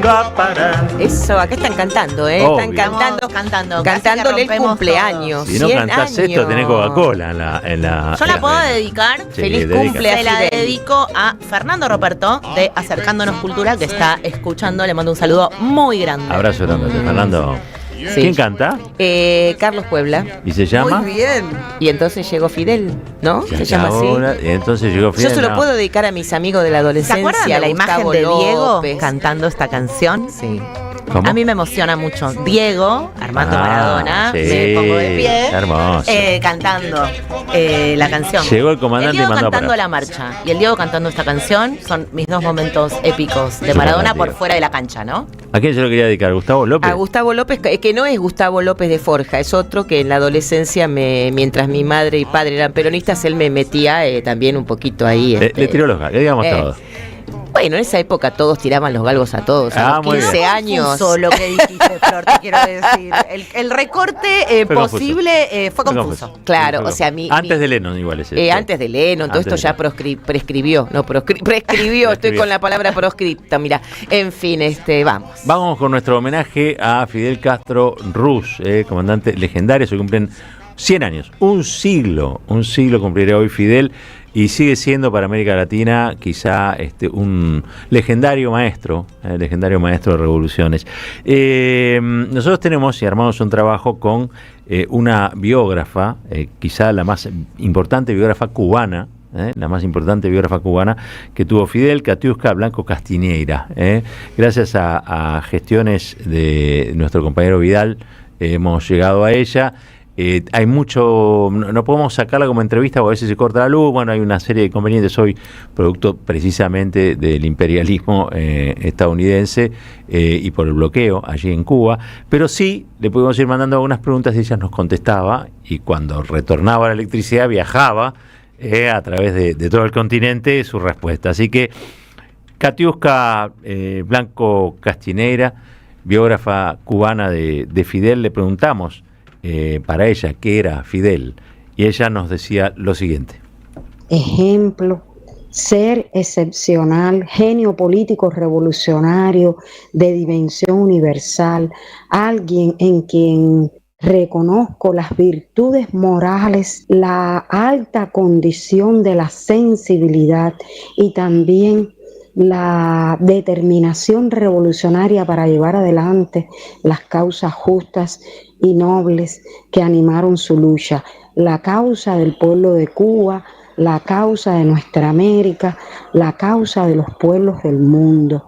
yendo a parar. Eso, acá están cantando, ¿eh? Obvio. Están cantándole el cumpleaños. Si no 100 cantás años. esto, tenés Coca-Cola en la. Yo la puedo dedicar. Sí, Feliz dedica. cumple. Se la Fidel. dedico a Fernando Roberto de Acercándonos Cultura, que está escuchando. Le mando un saludo muy grande. Abrazo grande, Fernando. Sí. ¿Quién canta? Carlos Puebla. ¿Y se llama? Muy bien. Y entonces llegó Fidel, ¿no? Ya Se llama así. ahora, y entonces llegó Fidel. Yo se lo no. puedo dedicar a mis amigos de la ¿Se adolescencia. acuerdan de la imagen Gustavo de Diego López. cantando esta canción? Sí. ¿Cómo? A mí me emociona mucho. Diego, Armando Maradona, sí, me pongo de pie, hermoso. cantando la canción. Llegó el comandante y Diego mandó a cantando parar. la marcha y el Diego cantando esta canción son mis dos momentos épicos de Maradona por fuera de la cancha, ¿no? ¿A quién se lo quería dedicar? ¿Gustavo López? A Gustavo López, que no es Gustavo López de Forja, es otro que en la adolescencia, mientras mi madre y padre eran peronistas, él me metía también un poquito ahí. Le tiró los galgos, digamos todo. Bueno, en esa época todos tiraban los galgos a todos. A los muy 15 bien. años. Confuso lo que dijiste, Flor, te quiero decir. El recorte Fue posible fue confuso. Claro, Fue o sea, antes de Lennon igual es esto. Antes de Lennon, todo Antes esto de ya prescribió. No, prescribió, estoy con la palabra proscripta, mira. En fin, vamos. Vamos con nuestro homenaje a Fidel Castro Ruz, comandante legendario. Se cumplen 100 años, un siglo cumplirá hoy Fidel. Y sigue siendo para América Latina quizá un legendario maestro de revoluciones. Nosotros tenemos y armamos un trabajo con una biógrafa, quizá la más importante biógrafa cubana, que tuvo Fidel, Katiuska Blanco Castiñeira. Gracias a gestiones de nuestro compañero Vidal hemos llegado a ella. Hay mucho, no podemos sacarla como entrevista porque a veces se corta la luz. Bueno, hay una serie de inconvenientes hoy, producto precisamente del imperialismo estadounidense y por el bloqueo allí en Cuba. Pero sí, le pudimos ir mandando algunas preguntas y ella nos contestaba. Y cuando retornaba la electricidad, viajaba a través de todo el continente su respuesta. Así que, Katiuska Blanco Castiñeira, biógrafa cubana de Fidel, le preguntamos para ella qué era Fidel, y ella nos decía lo siguiente: ejemplo, ser excepcional, genio político revolucionario de dimensión universal, alguien en quien reconozco las virtudes morales, la alta condición de la sensibilidad y también la determinación revolucionaria para llevar adelante las causas justas y nobles que animaron su lucha, la causa del pueblo de Cuba, la causa de nuestra América, la causa de los pueblos del mundo,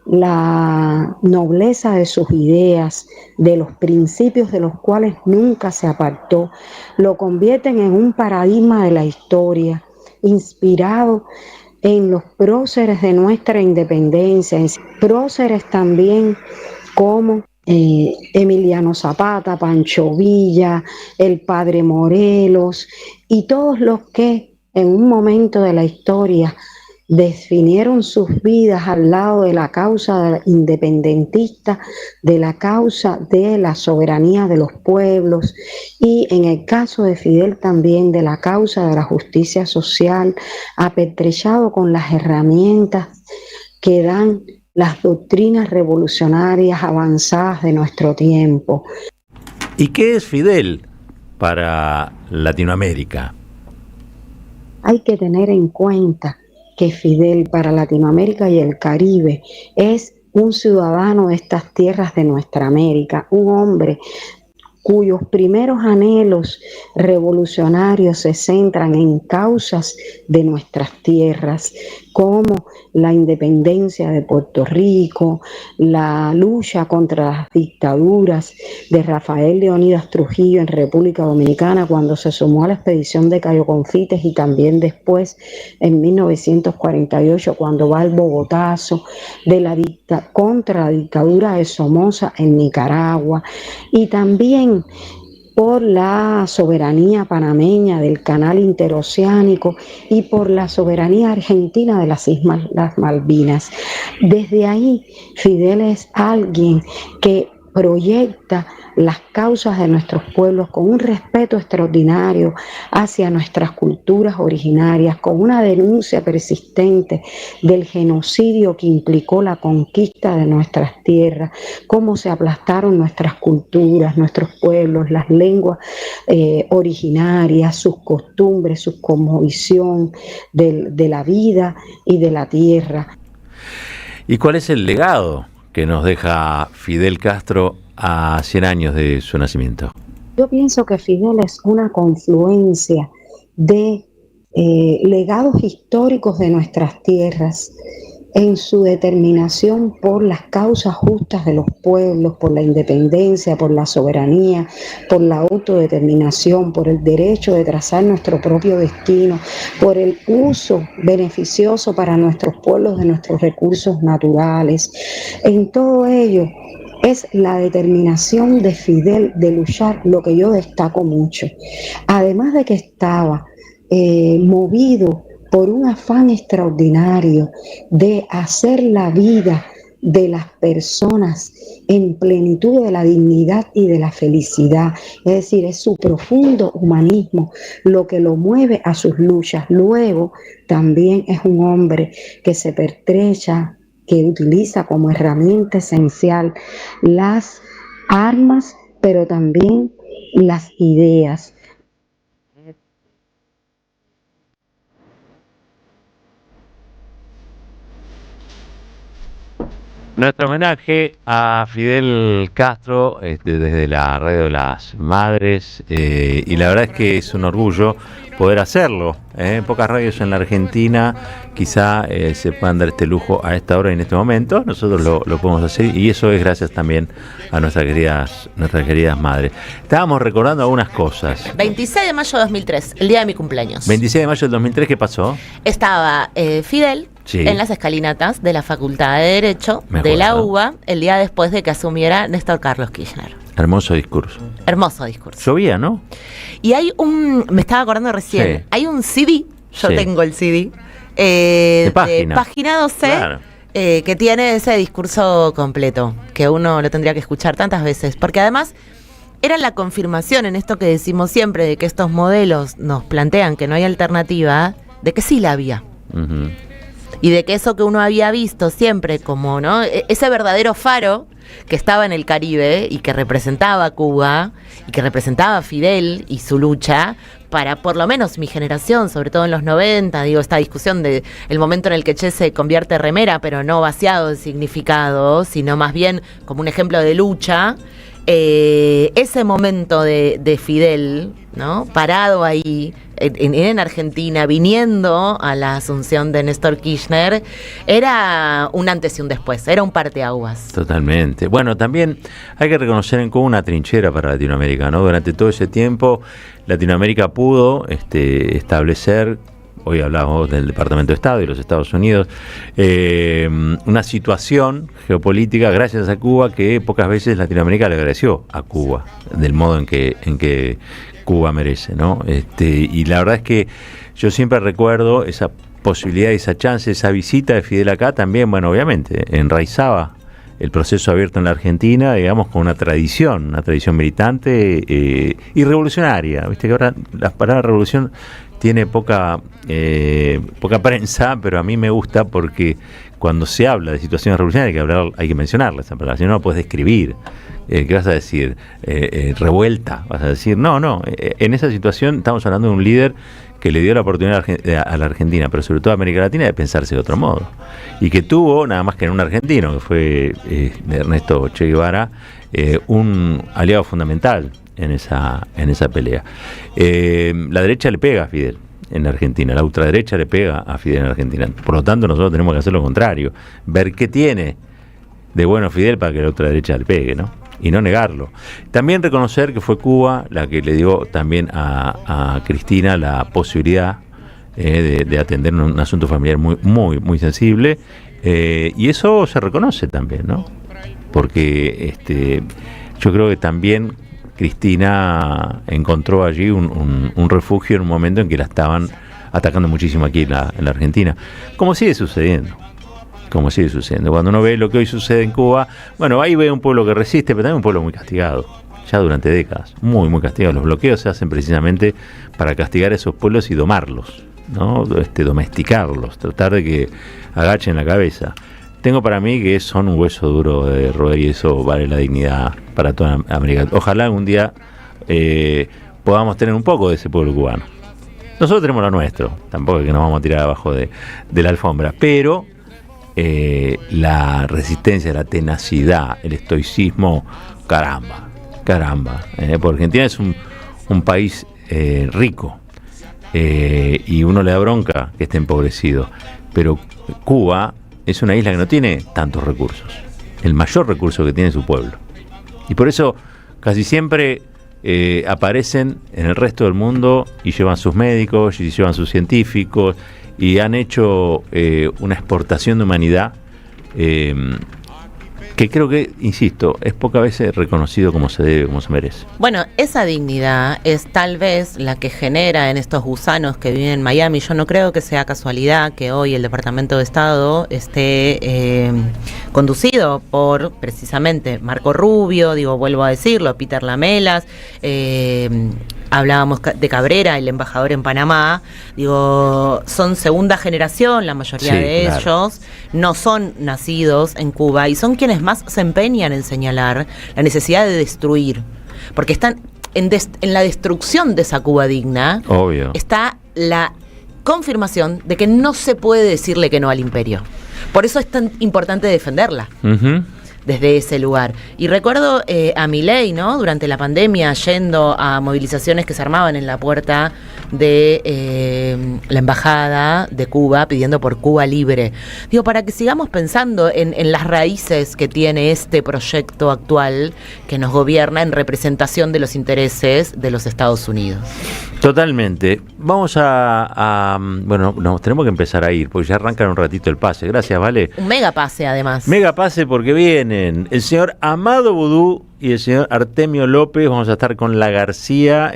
la nobleza de sus ideas, de los principios de los cuales nunca se apartó, lo convierten en un paradigma de la historia, inspirado en los próceres de nuestra independencia, próceres también como Emiliano Zapata, Pancho Villa, el padre Morelos y todos los que en un momento de la historia definieron sus vidas al lado de la causa independentista, de la causa de la soberanía de los pueblos y en el caso de Fidel también de la causa de la justicia social, apetrechado con las herramientas que dan las doctrinas revolucionarias avanzadas de nuestro tiempo. ¿Y qué es Fidel para Latinoamérica? Hay que tener en cuenta que Fidel para Latinoamérica y el Caribe es un ciudadano de estas tierras de nuestra América, un hombre cuyos primeros anhelos revolucionarios se centran en causas de nuestras tierras, como la independencia de Puerto Rico, la lucha contra las dictaduras de Rafael Leónidas Trujillo en República Dominicana cuando se sumó a la expedición de Cayo Confites y también después en 1948 cuando va al Bogotazo contra la dictadura de Somoza en Nicaragua y también por la soberanía panameña del canal interoceánico y por la soberanía argentina de las Islas Malvinas. Desde ahí, Fidel es alguien que proyecta las causas de nuestros pueblos con un respeto extraordinario hacia nuestras culturas originarias, con una denuncia persistente del genocidio que implicó la conquista de nuestras tierras, cómo se aplastaron nuestras culturas, nuestros pueblos, las lenguas originarias, sus costumbres, su cosmovisión de la vida y de la tierra. ¿Y cuál es el legado que nos deja Fidel Castro a 100 años de su nacimiento? Yo pienso que Fidel es una confluencia de legados históricos de nuestras tierras en su determinación por las causas justas de los pueblos, por la independencia, por la soberanía, por la autodeterminación, por el derecho de trazar nuestro propio destino, por el uso beneficioso para nuestros pueblos de nuestros recursos naturales. En todo ello es la determinación de Fidel de luchar, lo que yo destaco mucho. Además de que estaba movido por un afán extraordinario de hacer la vida de las personas en plenitud de la dignidad y de la felicidad. Es decir, es su profundo humanismo lo que lo mueve a sus luchas. Luego, también es un hombre que se pertrecha, que utiliza como herramienta esencial las armas, pero también las ideas. Nuestro homenaje a Fidel Castro desde la Radio de las Madres, y la verdad es que es un orgullo poder hacerlo. Pocas radios en la Argentina quizá se puedan dar este lujo a esta hora y en este momento. Nosotros lo podemos hacer, y eso es gracias también a nuestras queridas madres. Estábamos recordando algunas cosas. 26 de mayo de 2003, el día de mi cumpleaños. 26 de mayo del 2003, ¿qué pasó? Estaba Fidel en las escalinatas de la Facultad de Derecho de la UBA el día después de que asumiera Néstor Carlos Kirchner. Hermoso discurso. Hermoso discurso. Llovía, ¿no? Y hay me estaba acordando recién, hay un CD, yo tengo el CD, de Página 12, claro, que tiene ese discurso completo, que uno lo tendría que escuchar tantas veces, porque además era la confirmación en esto que decimos siempre, de que estos modelos nos plantean que no hay alternativa, de que sí la había. Uh-huh. Y de que eso que uno había visto siempre como, ¿no?, ese verdadero faro que estaba en el Caribe y que representaba a Cuba y que representaba a Fidel y su lucha para por lo menos mi generación, sobre todo en los 90, digo, esta discusión de el momento en el que Che se convierte en remera, pero no vaciado de significado, sino más bien como un ejemplo de lucha. Ese momento de Fidel, ¿no?, parado ahí en Argentina, viniendo a la asunción de Néstor Kirchner, era un antes y un después, era un parteaguas. Totalmente. Bueno, también hay que reconocer en Cuba una trinchera para Latinoamérica, ¿no? Durante todo ese tiempo, Latinoamérica pudo establecer, hoy hablamos del Departamento de Estado y los Estados Unidos, una situación geopolítica gracias a Cuba que pocas veces Latinoamérica le agradeció a Cuba, del modo en que Cuba merece, ¿no? Y la verdad es que yo siempre recuerdo esa posibilidad, esa chance, esa visita de Fidel acá también, bueno, obviamente, enraizaba el proceso abierto en la Argentina, digamos, con una tradición militante y revolucionaria. Viste que ahora la palabra revolución tiene poca prensa, pero a mí me gusta porque cuando se habla de situaciones revolucionarias hay que mencionarla esa palabra, si no la puedes describir. ¿Qué vas a decir? Revuelta, vas a decir, no, en esa situación estamos hablando de un líder que le dio la oportunidad a la Argentina, pero sobre todo a América Latina, de pensarse de otro modo, y que tuvo, nada más que en un argentino, que fue Ernesto Che Guevara, un aliado fundamental en esa pelea. La derecha le pega a Fidel en Argentina, la ultraderecha le pega a Fidel en Argentina, por lo tanto nosotros tenemos que hacer lo contrario, ver qué tiene de bueno Fidel para que la ultraderecha le pegue, ¿no? Y no negarlo. También reconocer que fue Cuba la que le dio también a Cristina la posibilidad de atender un asunto familiar muy sensible, y eso se reconoce también, ¿no? Porque yo creo que también Cristina encontró allí un refugio en un momento en que la estaban atacando muchísimo aquí en la Argentina, como sigue sucediendo. como sigue sucediendo. Cuando uno ve lo que hoy sucede en Cuba, bueno, ahí ve un pueblo que resiste, pero también un pueblo muy castigado, ya durante décadas, muy, muy castigado. Los bloqueos se hacen precisamente para castigar a esos pueblos y domarlos, ¿no? Domesticarlos, tratar de que agachen la cabeza. Tengo para mí que son un hueso duro de roer y eso vale la dignidad para toda América. Ojalá algún día podamos tener un poco de ese pueblo cubano. Nosotros tenemos lo nuestro, tampoco es que nos vamos a tirar abajo de la alfombra, pero la resistencia, la tenacidad, el estoicismo, caramba, porque Argentina es un país rico y uno le da bronca que esté empobrecido, pero Cuba es una isla que no tiene tantos recursos, el mayor recurso que tiene es su pueblo, y por eso casi siempre aparecen en el resto del mundo y llevan sus médicos y llevan sus científicos y han hecho una exportación de humanidad que creo que, insisto, es pocas veces reconocido como se debe, como se merece. Bueno, esa dignidad es tal vez la que genera en estos gusanos que viven en Miami. Yo no creo que sea casualidad que hoy el Departamento de Estado esté conducido por precisamente Marco Rubio, vuelvo a decirlo, Peter Lamelas, hablábamos de Cabrera, el embajador en Panamá, son segunda generación, la mayoría de ellos no son nacidos en Cuba y son quienes más se empeñan en señalar la necesidad de destruir, porque están en la destrucción de esa Cuba digna. Obvio. Está la confirmación de que no se puede decirle que no al imperio. Por eso es tan importante defenderla. Uh-huh. Desde ese lugar. Y recuerdo a Milei, ¿no? Durante la pandemia, yendo a movilizaciones que se armaban en la puerta de la embajada de Cuba, pidiendo por Cuba libre. Para que sigamos pensando en las raíces que tiene este proyecto actual que nos gobierna en representación de los intereses de los Estados Unidos. Totalmente. Vamos bueno, nos tenemos que empezar a ir, porque ya arranca en un ratito el pase. Gracias, Vale. Un mega pase, además. Mega pase porque vienen el señor Amado Vudú y el señor Artemio López. Vamos a estar con La García